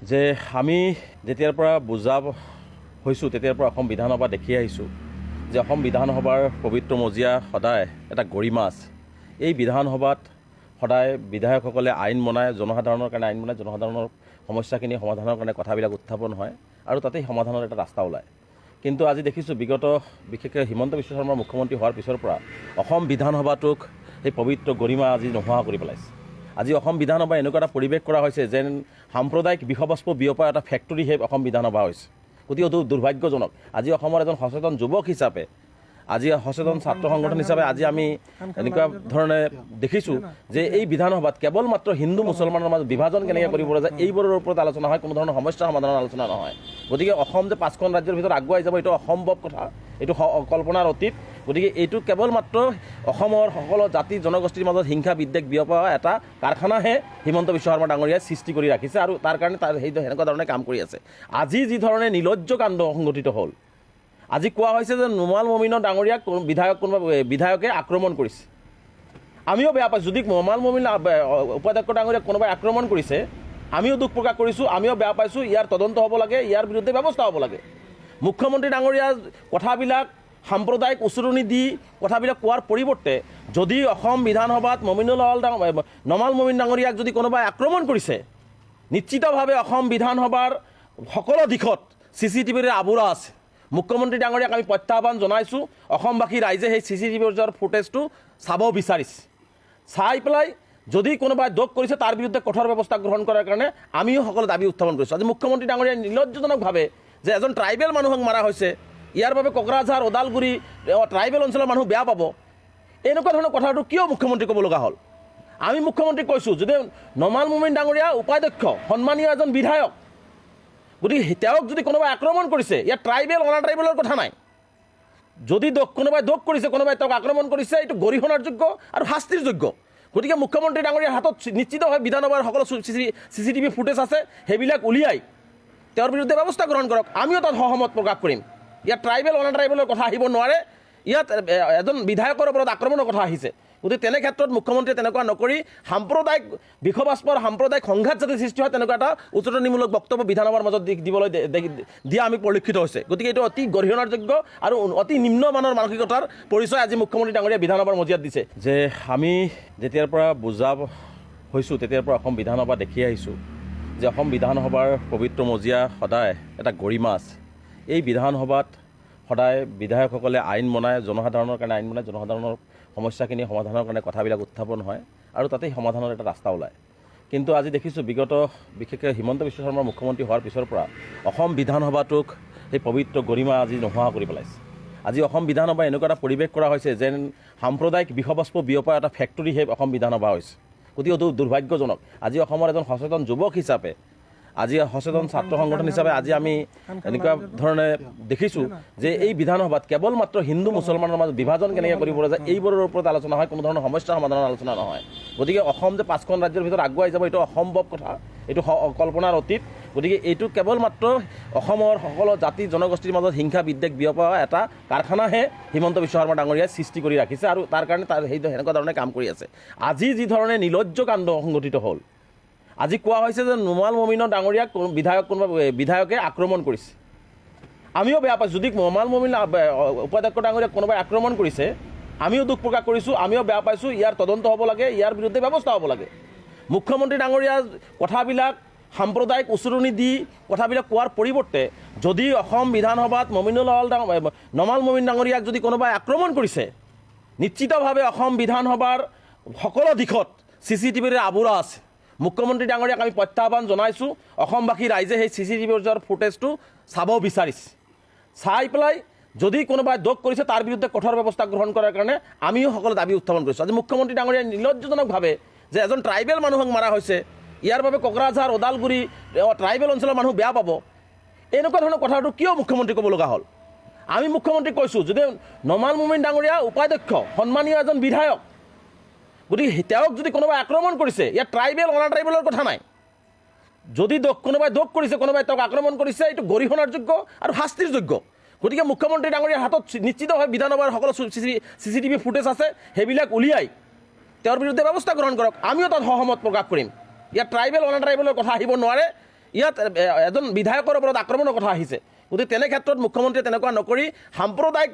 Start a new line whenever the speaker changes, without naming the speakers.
যে আমি যেতিয়াৰ পৰা বুজা হৈছোঁ তেতিয়াৰ পৰা অসম বিধানসভা দেখি আহিছোঁ যে অসম বিধানসভাৰ পবিত্ৰ মজিয়া সদায় এটা গৰিমা আছে। এই বিধানসভাত সদায় বিধায়কসকলে আইন বনায়, জনসাধাৰণৰ কাৰণে আইন বনায়, জনসাধাৰণৰ সমস্যাখিনি সমাধানৰ কাৰণে কথাবিলাক উত্থাপন হয় আৰু তাতেই সমাধানৰ এটা ৰাস্তা ওলায়। কিন্তু আজি দেখিছোঁ বিগত বিশেষকৈ হিমন্ত বিশ্ব শৰ্মা মুখ্যমন্ত্ৰী হোৱাৰ পিছৰ পৰা অসম বিধানসভাটোক সেই পবিত্ৰ গৰিমা আজি নোহোৱা কৰি পেলাইছে। আজি অসম বিধানসভা এনেকুৱা এটা পৰিৱেশ কৰা হৈছে যেন সাম্প্ৰদায়িক বিষবস্পু বিয়পা এটা ফেক্টৰীহে অসম বিধানসভা হৈছে। গতিকে দুৰ্ভাগ্যজনক। আজি অসমৰ এজন সচেতন যুৱক হিচাপে, আজি সচেতন ছাত্ৰ সংগঠন হিচাপে আজি আমি এনেকুৱা ধৰণে দেখিছোঁ যে এই বিধানসভাত কেৱল মাত্ৰ হিন্দু মুছলমানৰ মাজত বিভাজন কেনেকৈ কৰিব পৰা যায় এইবোৰৰ ওপৰত আলোচনা হয়, কোনো ধৰণৰ সমস্যা সমাধানৰ আলোচনা নহয়। গতিকে অসম যে 5খন ৰাজ্যৰ ভিতৰত আগুৱাই যাব এইটো অসম্ভৱ কথা, এইটো কল্পনাৰ অতীত। গতিকে এইটো কেৱল মাত্ৰ অসমৰ সকলো জাতি জনগোষ্ঠীৰ মাজত হিংসা বিদ্বেষ বিয়পা এটা কাৰখানাহে হিমন্ত বিশ্ব শৰ্মা ডাঙৰীয়াই সৃষ্টি কৰি ৰাখিছে আৰু তাৰ কাৰণে সেনেকুৱা ধৰণে কাম কৰি আছে। আজি যি ধৰণে নিলজ্জ কাণ্ড সংঘটিত হ'ল, আজি কোৱা হৈছে যে নুমাল মমিনৰ ডাঙৰীয়াক কোনোবা বিধায়কে আক্ৰমণ কৰিছে। আমিও বেয়া পাইছোঁ। যদি নুমাল মমিন উপাধ্যক্ষ ডাঙৰীয়াক কোনোবাই আক্ৰমণ কৰিছে আমিও দুখ প্ৰকাশ কৰিছোঁ, আমিও বেয়া পাইছোঁ। ইয়াৰ তদন্ত হ'ব লাগে, ইয়াৰ বিৰুদ্ধে ব্যৱস্থা হ'ব লাগে। মুখ্যমন্ত্ৰী ডাঙৰীয়াৰ কথাবিলাক সাম্প্ৰদায়িক উচৰণি দি কথাবিলাক কোৱাৰ পৰিৱৰ্তে যদি অসম বিধানসভাত নমাল মমিন ডাঙৰীয়াক যদি কোনোবাই আক্ৰমণ কৰিছে, নিশ্চিতভাৱে অসম বিধানসভাৰ সকলো দিশত CCTVৰে আৱৰা আছে। মুখ্যমন্ত্ৰী ডাঙৰীয়াক আমি প্ৰত্যাহ্বান জনাইছোঁ, অসমবাসী ৰাইজে সেই CCTVৰ ফুটেজটো চাব বিচাৰিছে। চাই পেলাই যদি কোনোবাই দোষ কৰিছে তাৰ বিৰুদ্ধে কঠোৰ ব্যৱস্থা গ্ৰহণ কৰাৰ কাৰণে আমিও সকলো দাবী উত্থাপন কৰিছোঁ। আজি মুখ্যমন্ত্ৰী ডাঙৰীয়াই নিলজ্জজনকভাৱে যে এজন ট্ৰাইবেল মানুহক মাৰা হৈছে, ইয়াৰ বাবে কোকৰাঝাৰ ওদালগুৰি ট্ৰাইবেল অঞ্চলৰ মানুহ বেয়া পাব, এনেকুৱা ধৰণৰ কথাটো কিয় মুখ্যমন্ত্ৰী ক'ব লগা হ'ল? আমি মুখ্যমন্ত্ৰীক কৈছোঁ যদি নমাল মমিন ডাঙৰীয়া উপাধ্যক্ষ সন্মানীয় এজন বিধায়ক, গতিকে তেওঁক যদি কোনোবাই আক্ৰমণ কৰিছে ইয়াত ট্ৰাইবেল অনা ট্ৰাইবেলৰ কথা নাই। যদি কোনোবাই দোষ কৰিছে, কোনোবাই তেওঁক আক্ৰমণ কৰিছে, এইটো গৰিহণাৰ যোগ্য আৰু শাস্তিৰ যোগ্য। গতিকে মুখ্যমন্ত্ৰী ডাঙৰীয়াৰ হাতত নিশ্চিতভাৱে বিধানসভাৰ সকলো CCTV ফুটেজ আছে, সেইবিলাক উলিয়াই তেওঁৰ বিৰুদ্ধে ব্যৱস্থা গ্ৰহণ কৰক। আমিও তাত সহমত প্ৰকাশ কৰিম। ইয়াত ট্ৰাইবেল অনা ট্ৰাইবেলৰ কথা আহিব নোৱাৰে, ইয়াত এজন বিধায়কৰ ওপৰত আক্ৰমণৰ কথা আহিছে। গতিকে তেনে ক্ষেত্ৰত মুখ্যমন্ত্ৰীয়ে তেনেকুৱা নকৰি সাম্প্ৰদায়িক বিষবস্পৰ সাম্প্ৰদায়িক সংঘাত যাতে সৃষ্টি হয় তেনেকুৱা এটা উচতনিমূলক বক্তব্য বিধানসভাৰ মাজত দিবলৈ দিয়া আমি পৰিলক্ষিত হৈছে। গতিকে এইটো অতি গৰিহণাৰ যোগ্য আৰু অতি নিম্নমানৰ মানসিকতাৰ পৰিচয় আজি মুখ্যমন্ত্ৰী ডাঙৰীয়াই বিধানসভাৰ মজিয়াত দিছে। যে আমি যেতিয়াৰ পৰা বুজা হৈছোঁ তেতিয়াৰ পৰা অসম বিধানসভা দেখি আহিছোঁ যে অসম বিধানসভাৰ পবিত্ৰ মজিয়া সদায় এটা গৰিমা আছে। এই বিধানসভাত সদায় বিধায়কসকলে আইন বনায়, জনসাধাৰণৰ কাৰণে আইন বনায়, জনসাধাৰণৰ সমস্যাখিনি সমাধানৰ কাৰণে কথাবিলাক উত্থাপন হয় আৰু তাতেই সমাধানৰ এটা ৰাস্তা ওলায়। কিন্তু আজি দেখিছোঁ বিগত বিশেষকৈ হিমন্ত বিশ্ব শৰ্মা মুখ্যমন্ত্ৰী হোৱাৰ পিছৰ পৰা অসম বিধানসভাটোক সেই পবিত্ৰ গৰিমা আজি নোহোৱা কৰি পেলাইছে। আজি অসম বিধানসভা এনেকুৱা এটা পৰিৱেশ কৰা হৈছে যেন সাম্প্ৰদায়িক বিষবস্পু বিয়পা এটা ফেক্টৰীহে অসম বিধানসভা হৈছে। গতিকে দুৰ্ভাগ্যজনক। আজি অসমৰ এজন সচেতন যুৱক হিচাপে, আজি সচেতন ছাত্ৰ সংগঠন হিচাপে আজি আমি এনেকুৱা ধৰণে দেখিছোঁ যে এই বিধানসভাত কেৱল মাত্ৰ হিন্দু মুছলমানৰ মাজত বিভাজন কেনেকৈ কৰিব পৰা যায় এইবোৰৰ ওপৰত আলোচনা হয়, কোনো ধৰণৰ সমস্যা সমাধানৰ আলোচনা নহয়। গতিকে অসম যে 5খন ৰাজ্যৰ ভিতৰত আগুৱাই যাব এইটো অসম্ভৱ কথা, এইটো কল্পনাৰ অতীত। গতিকে এইটো কেৱল মাত্ৰ অসমৰ সকলো জাতি জনগোষ্ঠীৰ মাজত হিংসা বিদ্বেষ বিয়পা এটা কাৰখানাহে হিমন্ত বিশ্ব শৰ্মা ডাঙৰীয়াই সৃষ্টি কৰি ৰাখিছে আৰু তাৰ কাৰণে সেনেকুৱা ধৰণে কাম কৰি আছে। আজি যি ধৰণে নিলজ্জ কাণ্ড সংঘটিত হ'ল, আজি কোৱা হৈছে যে নুমাল মমিনৰ ডাঙৰীয়াক কোনোবা বিধায়কে আক্ৰমণ কৰিছে। আমিও বেয়া পাইছোঁ। যদি নুমাল মমিন উপাধ্যক্ষ ডাঙৰীয়াক কোনোবাই আক্ৰমণ কৰিছে আমিও দুখ প্ৰকাশ কৰিছোঁ, আমিও বেয়া পাইছোঁ। ইয়াৰ তদন্ত হ'ব লাগে, ইয়াৰ বিৰুদ্ধে ব্যৱস্থা হ'ব লাগে। মুখ্যমন্ত্ৰী ডাঙৰীয়াৰ কথাবিলাক সাম্প্ৰদায়িক উচৰণি দি কথাবিলাক কোৱাৰ পৰিৱৰ্তে যদি অসম বিধানসভাত নমাল মমিন ডাঙৰীয়াক যদি কোনোবাই আক্ৰমণ কৰিছে, নিশ্চিতভাৱে অসম বিধানসভাৰ সকলো দিশত CCTVৰে আৱৰা আছে। মুখ্যমন্ত্ৰী ডাঙৰীয়াক আমি প্ৰত্যাহ্বান জনাইছোঁ, অসমবাসী ৰাইজে সেই CCTVৰ ফুটেজটো চাব বিচাৰিছে। চাই পেলাই যদি কোনোবাই দোষ কৰিছে তাৰ বিৰুদ্ধে কঠোৰ ব্যৱস্থা গ্ৰহণ কৰাৰ কাৰণে আমিও সকলো দাবী উত্থাপন কৰিছোঁ। আজি মুখ্যমন্ত্ৰী ডাঙৰীয়াই নিলজ্জজনকভাৱে যে এজন ট্ৰাইবেল মানুহক মাৰা হৈছে, ইয়াৰ বাবে কোকৰাঝাৰ ওদালগুৰি ট্ৰাইবেল অঞ্চলৰ মানুহ বেয়া পাব, এনেকুৱা ধৰণৰ কথাটো কিয় মুখ্যমন্ত্ৰী ক'ব লগা হ'ল? আমি মুখ্যমন্ত্ৰীক কৈছোঁ যদি নমাল মমিন ডাঙৰীয়া উপাধ্যক্ষ সন্মানীয় এজন বিধায়ক, গতিকে তেওঁক যদি কোনোবাই আক্ৰমণ কৰিছে ইয়াত ট্ৰাইবেল অনা ট্ৰাইবেলৰ কথা নাই। যদি কোনোবাই দোষ কৰিছে, কোনোবাই তেওঁক আক্ৰমণ কৰিছে, এইটো গৰিহণাৰ যোগ্য আৰু শাস্তিৰ যোগ্য। গতিকে মুখ্যমন্ত্ৰী ডাঙৰীয়াৰ হাতত নিশ্চিতভাৱে বিধানসভাৰ সকলো CCTV ফুটেজ আছে, সেইবিলাক উলিয়াই তেওঁৰ বিৰুদ্ধে ব্যৱস্থা গ্ৰহণ কৰক। আমিও তাত সহমত প্ৰকাশ কৰিম। ইয়াত ট্ৰাইবেল অনা ট্ৰাইবেলৰ কথা আহিব নোৱাৰে, ইয়াত এজন বিধায়কৰ ওপৰত আক্ৰমণৰ কথা আহিছে। গতিকে তেনে ক্ষেত্ৰত মুখ্যমন্ত্ৰীয়ে তেনেকুৱা নকৰি সাম্প্ৰদায়িক